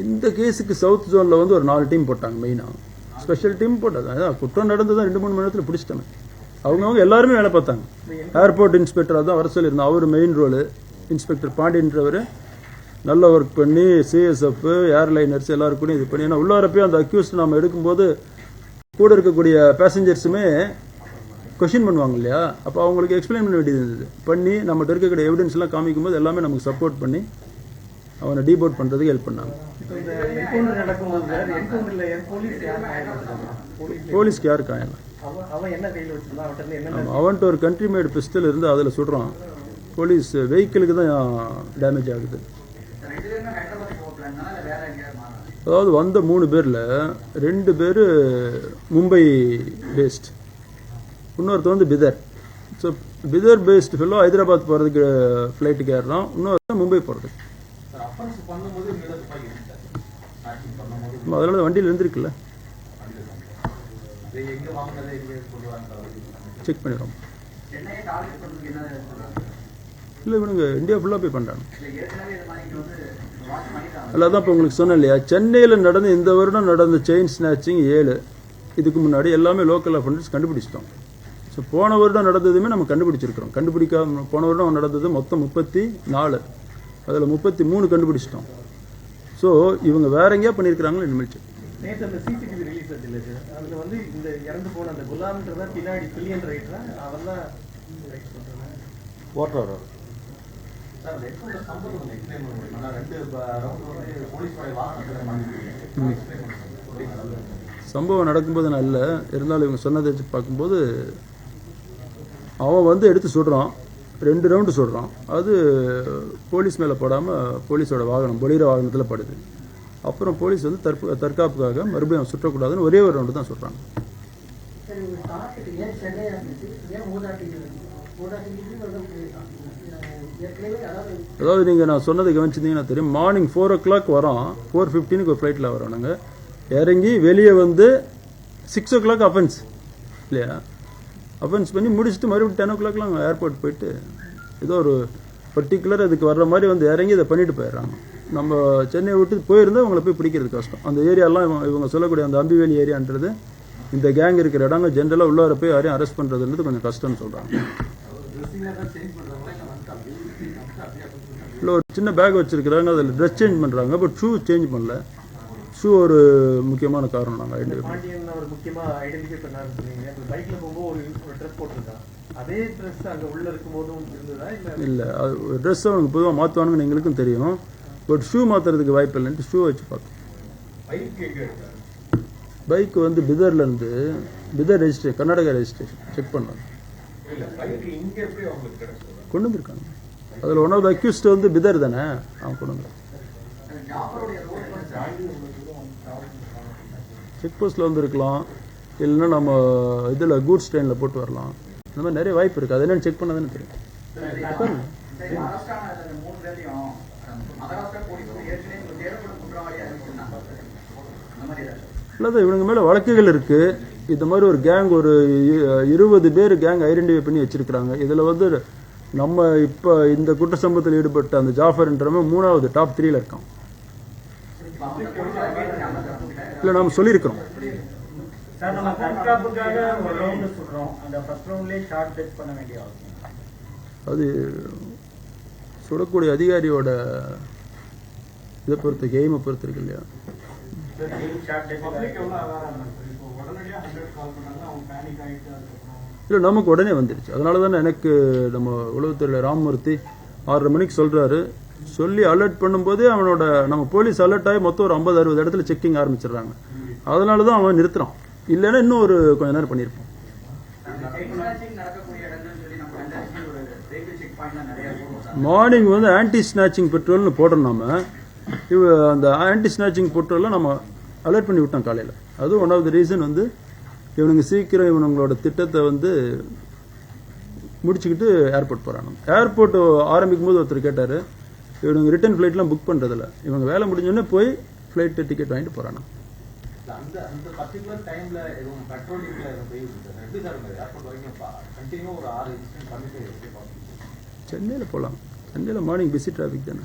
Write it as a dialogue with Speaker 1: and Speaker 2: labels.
Speaker 1: இந்த கேஸுக்கு சவுத் ஜோனில் வந்து ஒரு 4 டீம் போட்டாங்க. மெயினாக ஸ்பெஷல் டீம் போட்டாங்க. அதான் குற்றம் நடந்ததான் 2-3 மணி நேரத்தில் பிடிச்சிட்டாங்க. அவங்க எல்லாருமே வேலை பார்த்தாங்க. ஏர்போர்ட் இன்ஸ்பெக்டராக தான் வர சொல்லியிருந்தோம். அவர் மெயின் ரோலு. இன்ஸ்பெக்டர் பாண்டியன்றவர் நல்ல ஒர்க் பண்ணி சிஎஸ்எஃப் ஏர்லைனர்ஸ் எல்லாரும் கூட இது பண்ணி, ஏன்னா உள்ளாரப்போ அந்த அக்யூஸ்ட் நம்ம எடுக்கும்போது கூட இருக்கக்கூடிய பேசஞ்சர்ஸுமே கொஷின் பண்ணுவாங்க இல்லையா, அப்போ அவங்களுக்கு எக்ஸ்பிளைன் பண்ண வேண்டியது இருந்தது. பண்ணி நம்மகிட்ட இருக்கக்கூடிய எவிடன்ஸ்லாம் காமிக்கும் போது எல்லாமே நமக்கு சப்போர்ட் பண்ணி அவனை டீபோர்ட் பண்ணுறதுக்கு ஹெல்ப் பண்ணாங்க. போலீஸ்க்கு யாருக்கு ஆயலாம், அவன்ட்டு ஒரு கண்ட்ரி மேட் பிஸ்டல் இருந்து அதில் சுடுறான். போலீஸ் வெஹிக்கிளுக்கு தான் டேமேஜ் ஆகுது. அதாவது வந்த 3 பேரில் 2 பேர் மும்பை பேஸ்ட், இன்னொருத்த வந்து Bhitar. So Bhitar paste fellow Hyderabad போகிறதுக்கு ஃப்ளைட்டுக்கு ஏறுறான், இன்னொரு மும்பை போகிறதுக்கு. அதனால வண்டியில் இருந்திருக்குல்ல, செக் பண்ணிடுறோம். இல்லை இவனுங்க இந்தியா ஃபுல்லாக போய் பண்ணுறாங்க. அதான் இப்போ உங்களுக்கு சொன்னேன் இல்லையா, சென்னையில் நடந்த இந்த வருடம் நடந்த செயின் ஸ்நாச்சிங் 7, இதுக்கு முன்னாடி எல்லாமே லோக்கல் அஃபெண்டர்ஸ் கண்டுபிடிச்சிட்டோம். ஸோ போன வருடம் நடந்ததுமே நம்ம கண்டுபிடிச்சிருக்கிறோம். கண்டுபிடிக்காம போன வருடம் நடந்தது மொத்தம் 34, அதில் 33 கண்டுபிடிச்சிட்டோம். ஸோ இவங்க வேற எங்கேயா பண்ணியிருக்கிறாங்களோ இனிமேல் செக்.
Speaker 2: நேற்று அந்த சிசிடிவி ரிலீஸ் ஆச்சு இல்லை சார், அதில் வந்து இந்த இறந்து போன அந்த குலாம்ன்றதா பின்னாடி பில்லியன் ரைட்டரா அவன் தான்
Speaker 1: ஓட்டுறாரு. சம்பவம் நடக்கும்போது நான் இல்லை, இருந்தாலும் இவங்க சொன்னதை வச்சு பார்க்கும்போது அவன் வந்து எடுத்து சுடுறான், 2 ரவுண்டு சுடுறான். அது போலீஸ் மேலே போடாமல் போலீஸோட வாகனம் பொலிரோ வாகனத்தில் படுது. அப்புறம் போலீஸ் வந்து தற்காப்புக்காக மறுபடியும் சுற்றக்கூடாதுன்னு ஒரே ஒரு ரவுண்டு தான் சுடுறாங்க. அதாவது நீங்கள் நான் சொன்னதை கவனிச்சிருந்தீங்கன்னா தெரியும், மார்னிங் 4 o'clock வரோம், 4:15 ஒரு ஃப்ளைட்டில் வரோம். நாங்கள் இறங்கி வெளியே வந்து 6 o'clock அஃபென்ஸ் இல்லையா, அஃபென்ஸ் பண்ணி முடிச்சுட்டு மறுபடியும் 10 o'clockலாம் ஏர்போர்ட் போயிட்டு ஏதோ ஒரு பர்டிகுலர் அதுக்கு வர்ற மாதிரி வந்து இறங்கி இதை பண்ணிட்டு போயிடுறாங்க. நம்ம சென்னையை விட்டு போயிருந்தால் அவங்கள போய் பிடிக்கிறது கஷ்டம். அந்த ஏரியாலாம் இவங்க சொல்லக்கூடிய அந்த அம்பிவேலி ஏரியான்றது இந்த கேங் இருக்கிற இடங்க ஜென்ரலாக உள்ளார போய் யாரையும் அரெஸ்ட் பண்ணுறதுன்றது கொஞ்சம் கஷ்டம்னு சொல்கிறாங்க. இல்லை ஒரு சின்ன பேக் வச்சுருக்கிறாங்க, அதில் ட்ரெஸ் சேஞ்ச் பண்ணுறாங்க, பட் ஷூ சேஞ்ச் பண்ணல. ஷூ ஒரு முக்கியமான காரணம். நாங்கள் ஐடென்டிஃபை இல்லை, அது ட்ரெஸ் அவனுக்கு பொதுவாக மாற்றுவானுங்கன்னு எங்களுக்கும் தெரியும், பட் ஷூ மாற்றுறதுக்கு வாய்ப்பு இல்லைன்ட்டு ஷூ வச்சு பார்த்தோம். பைக் வந்து பிதர்லேருந்து Bhitar registration, Karnataka registration check பண்ணாங்க, கொண்டு வந்துருக்காங்க. அதில் ஒன் ஆஃப் த அக்யூஸ்ட் வந்து பிதர் தானே, அவன் கொண்டு வந்து செக் போஸ்ட்டில் வந்துருக்கலாம், இல்லைன்னா நம்ம இதில் கூட்ஸ் ட்ரெயினில் போட்டு வரலாம். இந்த மாதிரி நிறைய வாய்ப்பு இருக்குது. அது என்னென்னு செக் பண்ணாதானே தெரியும். இல்லை இவனுங்க மேலே வழக்குகள் இருக்குது. இந்த மாதிரி ஒரு கேங் ஒரு 20 பேர் கேங் ஐடென்டிஃபை பண்ணி வச்சிருக்கிறாங்க. இதில் வந்து நம்ம இப்போ இந்த குற்ற சம்பவத்தில் ஈடுபட்ட அந்த ஜாஃபர்ன்றவன் 3வது டாப் 3ல இருக்கான். இல்லை நாம் சொல்லியிருக்கிறோம், அது சுடக்கூடிய அதிகாரியோட இதை பொறுத்து எய்மை பொறுத்து இருக்கு இல்லையா. இல்லை நமக்கு உடனே வந்துருச்சு. அதனால தானே எனக்கு நம்ம உளவுத்துறையில் ராமமூர்த்தி 6:30 மணிக்கு சொல்கிறாரு, சொல்லி அலர்ட் பண்ணும்போதே அவனோட நம்ம போலீஸ் அலர்ட் ஆகி மொத்தம் ஒரு 50-60 இடத்துல செக்கிங் ஆரம்பிச்சிடுறாங்க. அதனால தான் அவன் நிறுத்துறான், இல்லைன்னா இன்னும் ஒரு கொஞ்ச நேரம் பண்ணியிருப்பான். மார்னிங் வந்து ஆன்டி ஸ்நாச்சிங் பெட்ரோல்னு போடுறோம். நம்ம அந்த ஆன்டி ஸ்நாச்சிங் பெட்ரோலில் நம்ம அலர்ட் பண்ணி விட்டோம் காலையில். அதுவும் ஒன் ஆஃப் த ரீசன் வந்து இவனுங்க சீக்கிரம் இவனுங்களோட திட்டத்தை வந்து முடிச்சுக்கிட்டு ஏர்போர்ட் போகிறாங்க. ஏர்போர்ட் ஆரம்பிக்கும் போது ஒருத்தர் கேட்டார், இவனுங்க ரிட்டர்ன் ஃப்ளைட்லாம் புக் பண்ணுறதில்ல, இவங்க வேலை முடிஞ்சோடனே போய் ஃப்ளைட்டு டிக்கெட் வாங்கிட்டு போகிறாங்க. சென்னையில் போகலாம். சென்னையில் மார்னிங் பிஸி டிராஃபிக் தானே.